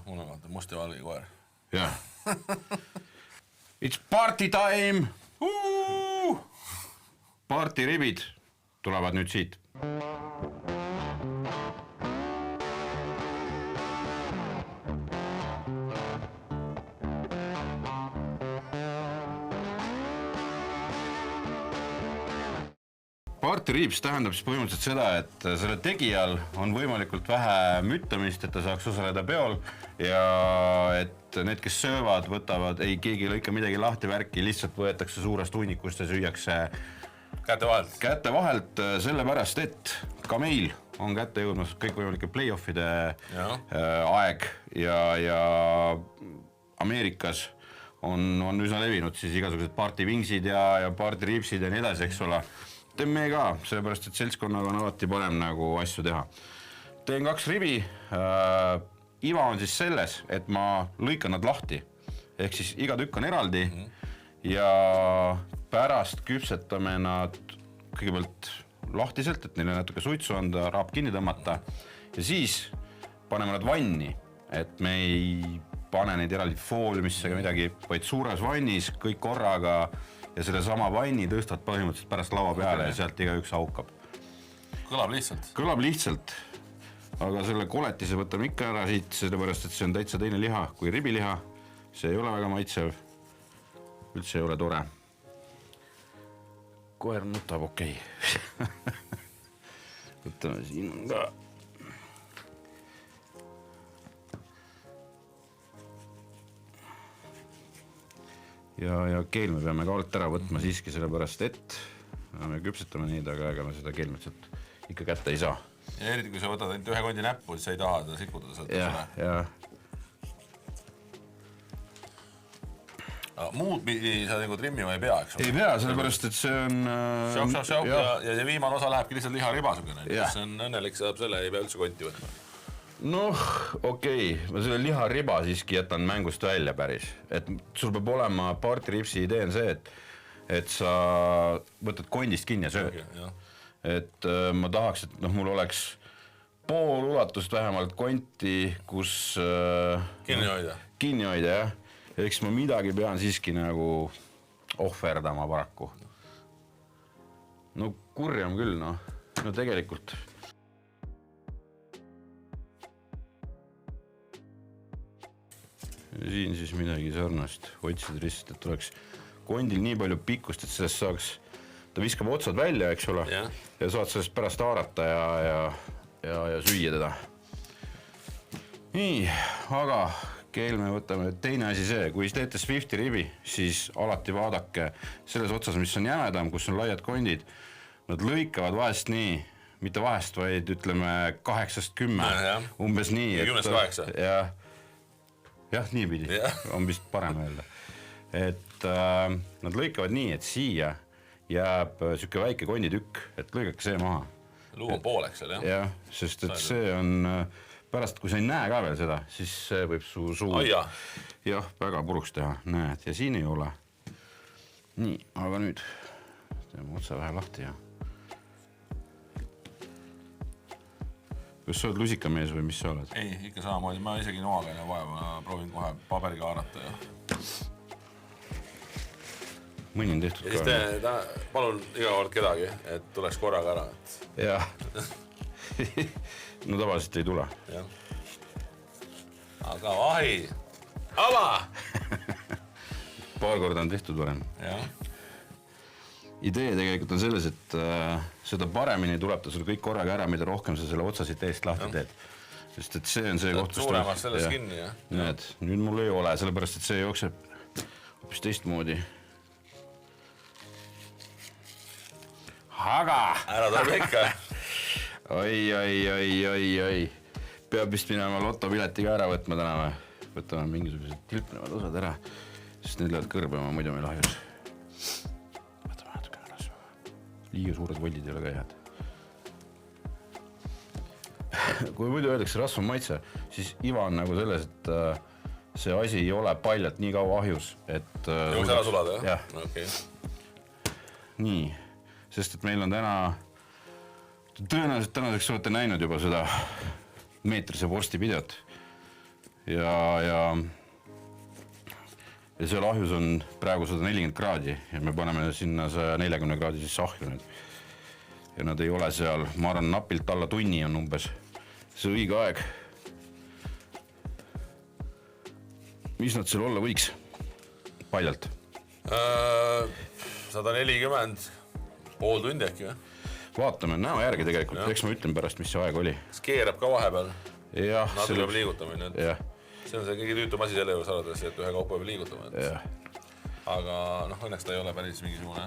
mul on vaata must ja valge koer. jah. It's party time! Partiribid tulevad nüüd siit. Partiriips tähendab siis põhimõtteliselt seda, et selle tegijal on võimalikult vähe müttamist, et ta saaks osaleda peol ja et need, kes söövad, võtavad, ei keegi lõika midagi lahti värki, lihtsalt võetakse suurest hunnikust ja süüakse käte vahelt, sellepärast, et ka meil on kätte jõudmas kõikvõimalike play-offide aeg ja Ameerikas on üsna levinud siis igasugused partivingsid ja partiriipsid ja nii edasi, eks ole. Teen me ka, sellepärast, et seltskonnaga on alati parem nagu asju teha. Teen 2 ribi. Iva on siis selles, et ma lõikan nad lahti. Ehk siis iga tükk on eraldi ja pärast küpsetame nad kõigepealt lahtiselt, et neile natuke suitsu anda, raap kinni tõmmata ja siis paneme nad vanni, et me ei pane neid eraldi fooliumisse ega midagi, vaid suures vannis kõik korraga ja selle sama vanni tõstad põhimõtteliselt pärast laua peale ja sealt igaüks haukab. Kõlab lihtsalt. Kõlab lihtsalt, aga selle koletise võtame ikka ära siit, sellepärast, et see on täitsa teine liha kui ribiliha. See ei ole väga maitsev, üldse ei ole tore. Koer nutab, okei. Võtame siin on ka. Ja keel me peame ka alt ära võtma siiski sellepärast, et me küpsetame neid, aga me seda keelmetselt ikka kätte ei saa. Ja eriti, kui sa võtad ainult ühe kondi näppu, siis sa ei taha seda sikutada sealt. Jah. Muud pidi sa nagu trimmima ei pea, eks ole? Ei pea, sellepärast, et see on... Šauk ja viimane osa lähebki lihtsalt liha ribasugune. See on õnnelik, saab selle, ei pea üldse konti võtma. Noh, okei, ma selle liha riba siiski jätan mängust välja päris. Et sul peab olema partiripsi idee on see, et sa võtad kondist kinni ja sööd. Et ma tahaks, et mul oleks pool ulatust vähemalt konti, kus... Kinni hoida, jah. Eks ma midagi pean siiski nagu ohverdama paraku. No kurjam küll, no tegelikult... Siin siis midagi sarnast otsid rist, et oleks kondil nii palju pikkust, et sellest saaks, ta viskab otsad välja, eks ole, ja saad sellest pärast haarata ja süüa teda. Nii, aga keel me võtame teine asi see, kui teete Swifti ribi, siis alati vaadake selles otsas, mis on jämedam, kus on laiad kondid, nad lõikavad vahest nii, mitte vahest, vaid ütleme 8-10, umbes nii. 10-8. Jah, nii pidi, on vist parem öelda. Et nad lõikavad nii, et siia jääb süke väike konditükk, et lõigake see maha. Luu on pooleks seal, jah? Jah, sest et see on, pärast kui sa ei näe ka veel seda, siis see võib su suu väga puruks teha, näed, ja siin ei ole. Nii, aga nüüd teeme otsa vähe lahti ja kas sa oled lusikamees või mis sa oled? Ei, ikka samamoodi. Ma isegi noaga ei vaja, ma proovin kohe paberiga haarata ja... Mõni on tehtud ka. Ja siis palun iga kord kedagi, et tuleks korraga ära. Jah. No tavaliselt ei tule. Aga vahi! Ava! Paar korda on tehtud varem. Jah. Idee tegelikult on selles, et seda paremini tuleb ta sul kõik korraga ära, mida rohkem sa selle otsasid eest lahti teed. Sest et see on see koht, suuremas selles kinni, jah? Näed, nüüd mul ei ole, sellepärast, et see jookseb hoopis teistmoodi. Aga! Ära tuleb ikka! Oi. Peab vist minema lotopiletiga ära võtma täna või? Võtame mingisugused tilpnevad osad ära, sest need lähevad kõrbema muidu meil ahjus. Liiga suured voldid ei ole ka head. Kui muidu öeldakse rasva maitse, siis iva on nagu selles, et see asi ei ole paljalt nii kaua ahjus, et... Jõus ära sulada, jah? Okay. Nii, sest et meil on täna... Tõenäoliselt tänaseks olete näinud juba seda meetrise vorsti videot. ja seal ahjus on praegu 140 kraadi ja me paneme sinna 140 kraadi sisse ahju nüüd. Ja nad ei ole seal, ma arvan, napilt alla tunni on umbes see õige aeg. Mis nad seal olla võiks? Paljalt? 140, pool tundi äkki või? Vaatame, näeme järgi tegelikult, eks ma ütlen pärast, mis see aeg oli. Kas keerab ka vahepeal? Jah. Natuke peab liigutama. See on see kõige tüütum asi selle juures arvates, et ühe kaupa peab liigutama. Aga õnneks ta ei ole päris mingisugune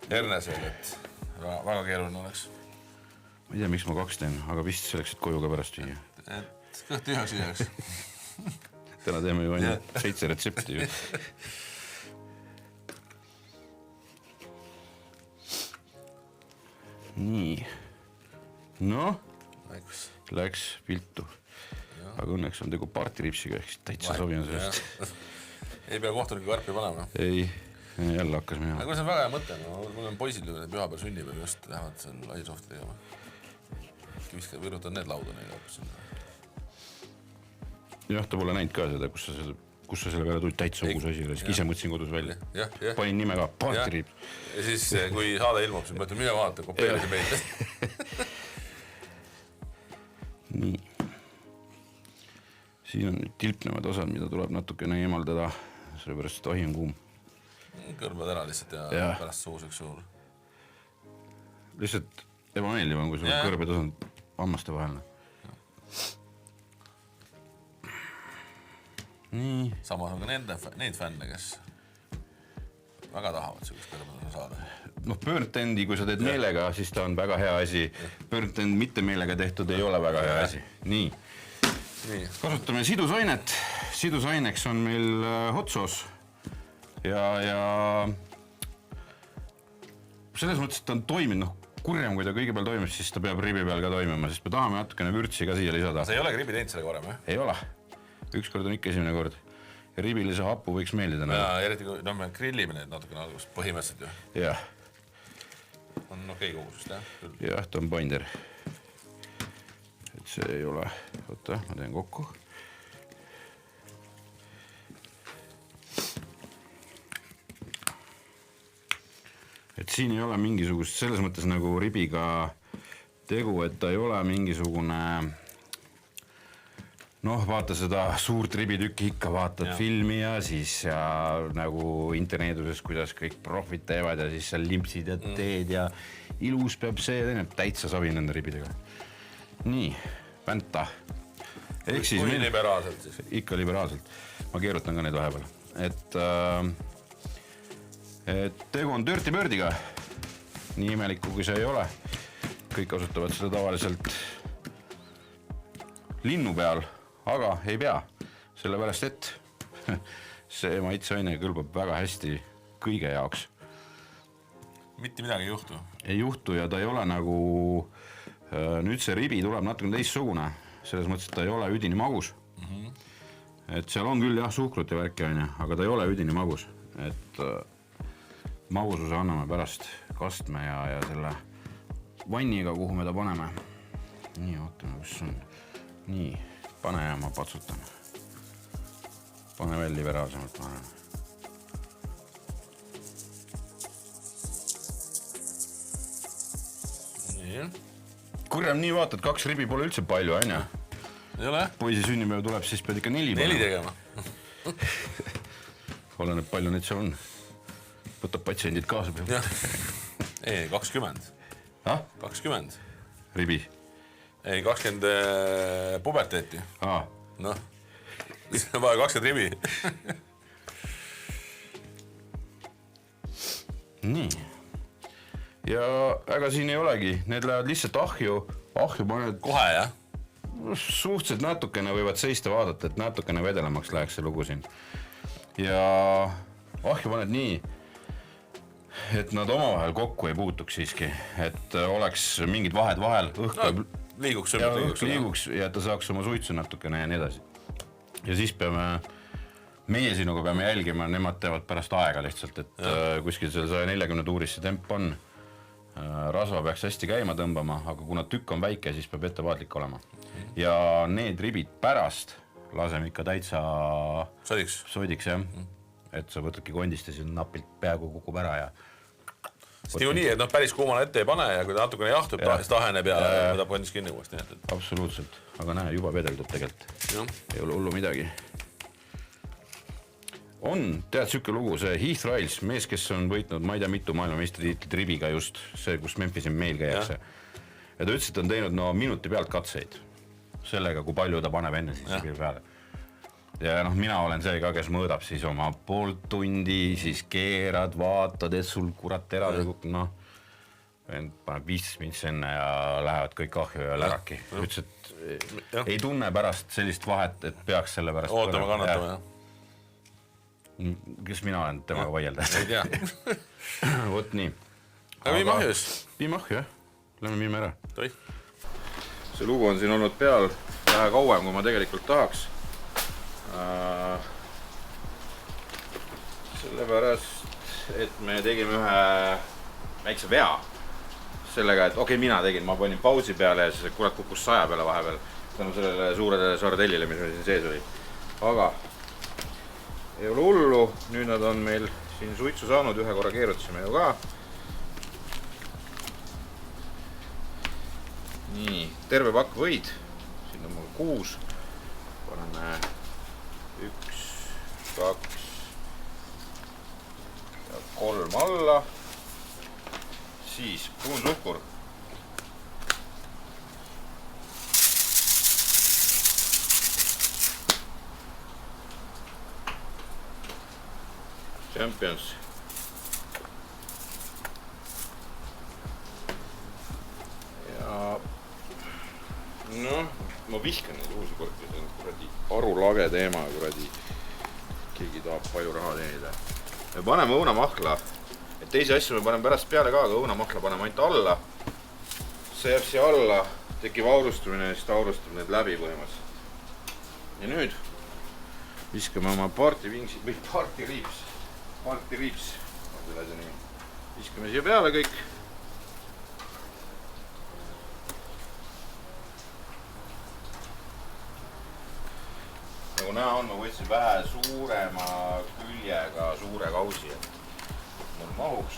hernes veel, et väga keeruline oleks. Ma ei tea, miks ma 2 teen, aga vist selleks, et koju ka pärast viia. Et kõht tühjaks ei jääks. Täna teeme ju ainult 7 retsepti ju. Nii. Noh, läks viltu. Aga õnneks on tegu partiripsiga, ehk täitsa sobin sellest. Ei pea kohtunike karpi panema. Ei, jälle hakkas minema. Aga see on väga hea mõte. Mul on poisid pühapäev sünnipäev just lähevad seal aisofti tegema. Virutad need lauda neile hoopis sinna. Jah, ta pole näinud ka seda, kus sa selle peale tulid täitsa uus asi. Ise mõtlesin kodus välja. Panin nime ka, partirips. Ja siis, kui saade ilmub, siis mõtlen, mine vaata, kopeelisi meid. Nii. Siin on nüüd tilpnevad osad, mida tuleb natukene eemaldada, sellepärast, et ahi on kuum. Kõrbad ära lihtsalt ja pärast suuseks suur. Lihtsalt ebameeldiv on, kui sul kõrbed osad hammaste vahel. Nii. Samas on ka neid fänne, kes väga tahavad sellist kõrbed osa saada. Noh, burnt-endi, kui sa teed meelega, siis ta on väga hea asi. Burnt-end mitte meelega tehtud ei ole väga hea asi. Nii. Kasutame sidusainet. Sidusaineks on meil hot sauce. Ja selles mõttes, et ta on toiminud, kurjam, kui ta kõige peal toimib, siis ta peab ribi peal ka toimima, sest me tahame natukene vürtsi ka siia lisada. Sa ei olegi ribi teinud selle korem, jah? Ei ole. Ükskord on ikka esimene kord. Ja ribilise happu võiks meeldida. Ja eriti kui me grillime need natukene algust põhimõtteliselt ju. Jah. On okei kogusust, jah? Jah, ta on binder. Et see ei ole... Oota, ma teen kokku. Et siin ei ole mingisugust, selles mõttes nagu ribiga tegu, et ta ei ole mingisugune... Noh, vaata seda suurt ribitükki ikka, vaatad filmi ja siis nagu interneeduses, kuidas kõik profid teevad ja siis seal limpsid ja teed ja ilus peab see ja täitsa savi nende ribidega. Nii, vänta. Ehk siis... Kui liberaalselt siis? Ikka liberaalselt. Ma keerutan ka neid vahepeal. Et tegu on Dirty Birdiga. Nii imelikku, kui see ei ole. Kõik kasutavad seda tavaliselt linnu peal. Aga ei pea, sellepärast, et see maitseaine kõlbab väga hästi kõige jaoks. Mitte midagi ei juhtu? Ei juhtu ja ta ei ole nagu... Nüüd see ribi tuleb natukene teissugune, selles mõttes, et ta ei ole üdini magus. Et seal on küll jah suhkrut ja värki aine, aga ta ei ole üdini magus. Et magususe anname pärast kastme ja selle vanniga, kuhu me ta paneme. Nii, ootame, kus on. Nii. Pane ja ma patsutan. Pane veel liberaalsemalt, ma arvan. Nii. Kurjam nii vaatad, 2 ribi pole üldse palju, aine? Ei ole? Poisi sünnipäev tuleb, siis pead ikka 4 tegema. Oleneb palju neid seal on. Võtab patsiendid kaasa peal. Ei, 20. 20. Ribi? Ei, 20 puberteeti. Noh, siis on vaja 20 ribi. Nii. Ja ega siin ei olegi. Need lähevad lihtsalt ahju. Ahju paned... Kohe, jah? Suhteliselt natukene võivad seista vaadata, et natukene vedelemaks läheks see lugu siin. Ja ahju paned nii, et nad omavahel kokku ei puutuks siiski. Et oleks mingid vahed vahel. Õhk liiguks ja ta saaks oma suitsu natukene ja nii edasi. Ja siis meie sinuga peame jälgima, nemad teevad pärast aega lihtsalt, et kuskil seal 140 tuuris see temp on. Rasva peaks hästi käima tõmbama, aga kuna tükk on väike, siis peab ettevaatlik olema. Ja need ribid pärast laseme ikka täitsa sodiks jah. Et sa võtadki kondist ja siin napilt peaaegu kukub ära ja sest nii, et päris kuumale ette ei pane ja kui ta natukene jahtub, siis taheneb ja võtab kondis kinni uuesti. Absoluutselt, aga näe, juba vedeldub tegelikult. Ei ole hullu midagi. Tead sükke lugu, see Heath Riles, mees, kes on võitnud, ma ei tea, mitu maailmameistritiitlit ribiga just, see, kus Memphisin meil käiakse. Ja ta ütles, et on teinud minuti pealt katseid sellega, kui palju ta paneb enne siis sibil peale. Ja mina olen see ka, kes mõõdab siis oma pool tundi, siis keerad, vaatad, et sul kurat teravõgub, paneb 15 mints enne ja lähevad kõik ahju ja läraki. Ütles, et ei tunne pärast sellist vahet, et peaks selle pärast ootama kannatama, jah. Kes mina olen temaga vaielda? Ei tea. Vot nii. Aga viim ahju just? Viim ahju, jah. Lähme viime ära. Toi. See lugu on siin olnud peal vähe kauem, kui ma tegelikult tahaks. Sellepärast, et me tegime ühe väikse vea sellega, et mina tegin, ma panin pausi peale ja siis kurat kukkus 100 peale vahepeal tänu sellele suurele sardellile, mis meil siin sees oli. Aga ei ole hullu, nüüd nad on meil siin suitsu saanud, ühe korra keerutasime ju ka. Nii, terve pakk võid, siin on mul 6, paneme 1, 2 ja 3 alla, siis pruunsuhkur, Champions ja ma vihkan neid uusi korki, see on kuradi arulage teema, kuradi keegi tahab palju raha teenida. Me paneme õunamahla, et teisi asju me paneme pärast peale ka, aga õunamahla paneme ainult alla. See jääb siia alla, tekib aurustumine ja siis ta aurustab need läbi põhimõtteliselt. Ja nüüd viskame oma partivingsid või partiriips, on selle see nimi. Viskame siia peale kõik. Nagu näha on, ma võtsin vähe suurema küljega suure kausi, et mul mahuks.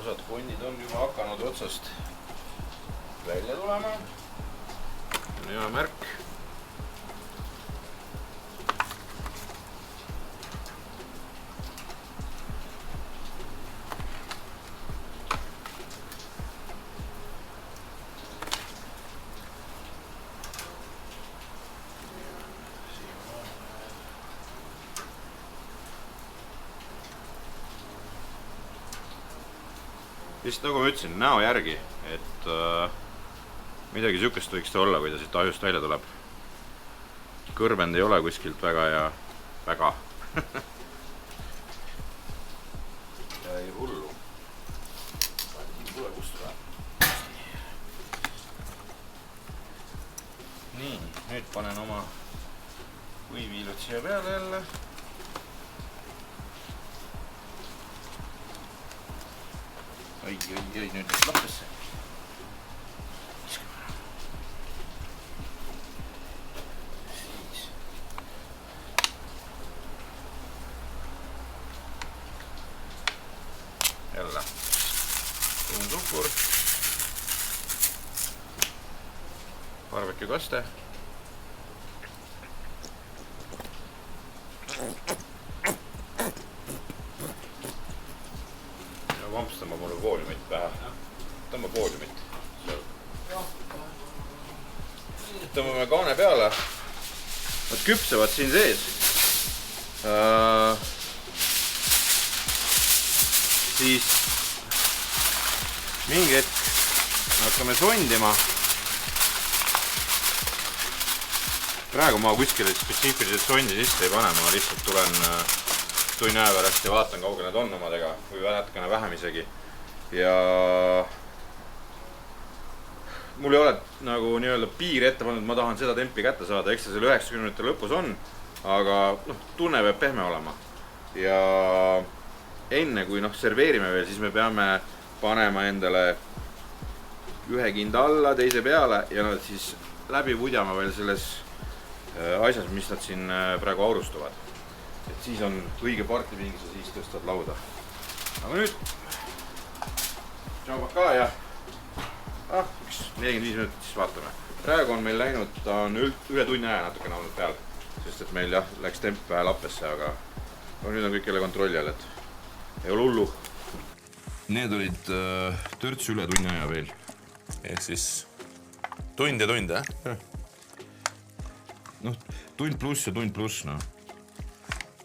Osad kondid on juba hakanud otsast välja tulema. See on hea märk. Vist nagu ma ütlesin, näo järgi, et midagi sükest võiks ta olla, kui ta siit ajust välja tuleb. Kõrvend ei ole kuskilt väga ja väga. Ja ei hullu. Siin tule kust või. Nii, nüüd panen oma võiviilud siia peale jälle. Oi, nüüd läks lappesse. Siis. Jälle. Pruunsuhkur. Barbecue-kaste. Vampstama mulle fooliumit pähe. Tõmba fooliumit. Tõmbame kaane peale. Nad küpsevad siin sees. Siis mingi hetk hakkame sondima. Praegu ma kuskile spetsiifiliselt sondi sisse ei pane, ma lihtsalt tulen tunni aja pärast ja vaatan, kaugel need on omadega või natukene vähem isegi. Ja mul ei ole nagu nii-öelda piir ette pannud, ma tahan seda tempi kätte saada, eks see 90 minuti lõpus on, aga tunne peab pehme olema. Ja enne kui serveerime veel, siis me peame panema endale ühe kinda alla, teise peale ja nad siis läbi vudjama veel selles asjas, mis nad siin praegu aurustavad. Et siis on õige partipingis ja siis tõstad lauda. Aga nüüd Tšaubak ka ja 45 minutit siis vaatame. Praegu on meil läinud, ta on üle tunni aja natukene olnud peal, sest et meil jah, läks temp vähe lappesse, aga nüüd on kõik jälle kontrolli all, et ei ole hullu. Need olid törts üle tunni aja veel. Ehk siis tund ja tund, Noh, tund pluss ja tund pluss, noh.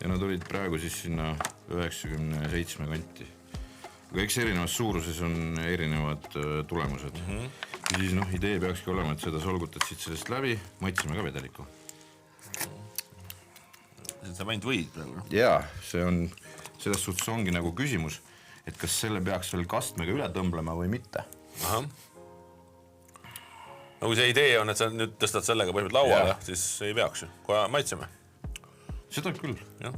Ja nad olid praegu siis sinna 97 kanti. Aga eks erinevas suuruses on erinevad tulemused. Ja siis noh, idee peakski olema, et seda solgutad siit sellest läbi, maitsime ka vedelikku. Sa ainult võid praegu? Jaa, see on, selles suhtes ongi nagu küsimus, et kas selle peaks veel kastmega üle tõmblema või mitte. Aha. No kui see idee on, et sa nüüd tõstad sellega põhimõtteliselt lauale, siis ei peaks ju. Kohe maitseme. Seda küll. Ja.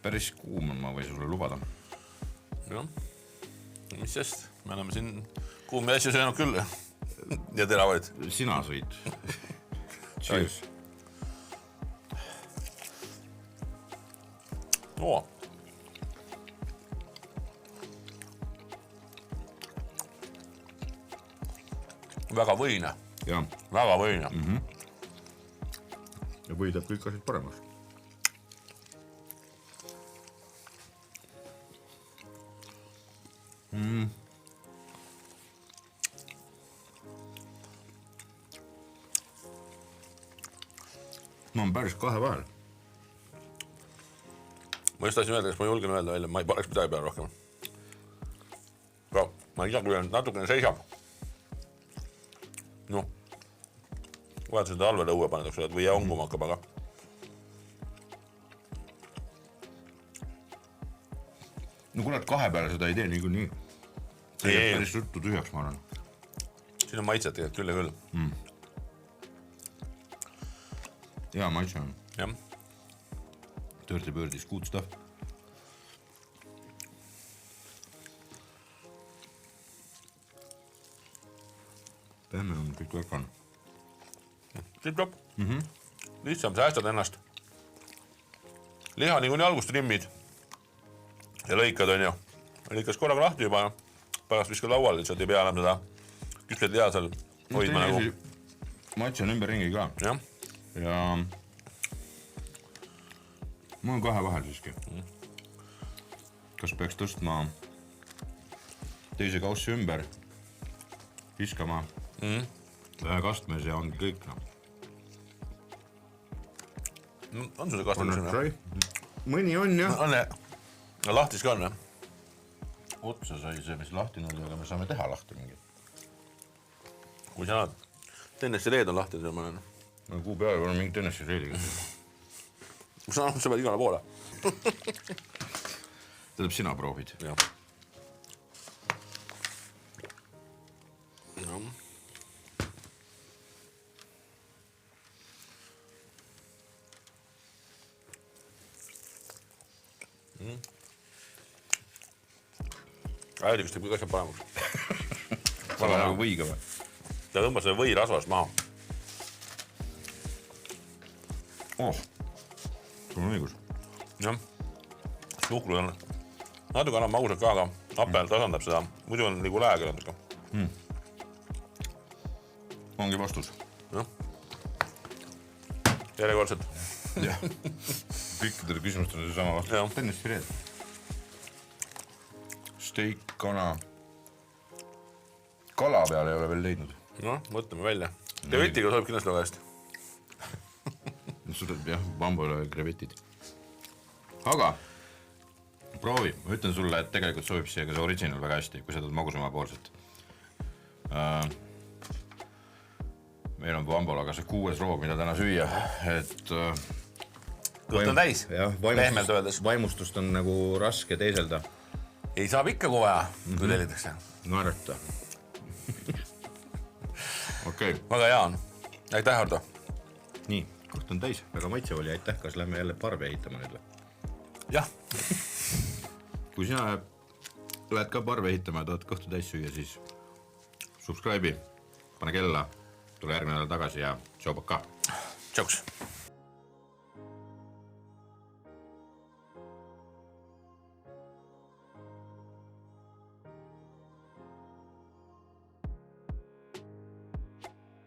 Päris kuum on, ma või sulle lubada. Jah. Mis sest? Me oleme siin kuumi asju söönud küll ja teravaid. Sina sõid. Cheers. Oo. Väga võine. Ja. Väga võine. Ja või teeb kõik asjad paremaks. No on päris kahe vahel. Ma just tahtsin öelda, kas ma julgen öelda välja, ma ei paneks midagi peale rohkem. Aga ma ei tea, kui natukene seisab. Noh, vahet seda talvele õue paned, või onguma hakkab, aga no kui nad kahe peale seda ei tee niikuinii. See jääb päris ruttu tühjaks, ma arvan. Siin on maitset tegelikult küll ja küll. Jaa, maitse on. Jah. Dirty Birdis, good stuff. Pehme on, kõik väga on. Siit lõpp. Lihtsam, säästad ennast. Liha niikuinii algust rimmid. Ja lõikad on ju. Lõikas korraga lahti juba ja pärast viskad lauale, lihtsalt ei pea enam seda kütlet liha seal hoidma nagu. Maitse on ümber ringi ka. Jah. Ja ma olen kahe vahel siiski. Kas peaks tõstma teise kaussi ümber, viskama ühe kastmes ja ongi kõik. On sul see kastmes? Mõni on jah. On jah. Lahtis ka on jah? Otsa sai see, mis lahti oli, aga me saame teha lahti mingi. Kui sa näed, Tennessee Red on lahti, ma olen. No kuu peale on mingi Tennessee Rediga. Sa pead igale poole. Tähendab, sina proovid. Jah. Äärikust teeb kõik asjad paremaks. Väga nagu võiga või? Ta tõmbas selle või rasvast maha. Sul on õigus. Jah. Suhkrus on natuke annab magusad ka, aga apel tasandab seda. Muidu on nagu lääge natuke. Ongi vastus. Jah. Järjekordselt. Jah. Pikkadele küsimustele see sama vastus. Tennessee Red. Steak, kana. Kala peale ei ole veel leidnud. No, mõtleme välja. Krevetiga sobib kindlasti väga hästi. Jah, bambole krevetid. Aga proovi, ma ütlen sulle, et tegelikult sobib siia ka see original väga hästi, kui sa teed magusama poolset. Meil on bambolaga see 6. roog, mida täna süüa, et kõht on täis, pehmelt öeldes. Vaimustust on nagu raske teiselda. Ei saab ikka kui vaja, kui tellitakse. Naerata. Okei. Väga hea on. Aitäh, Hardo. Nii, kõht on täis, väga maitsev oli, aitäh, kas lähme jälle parve ehitama nüüd või? Jah. Kui sina lähed ka parve ehitama ja tahad kõhtu täis süüa, siis subscribe'i, pane kella, tule järgmine nädal tagasi ja tšau, pakaa. Tšauks.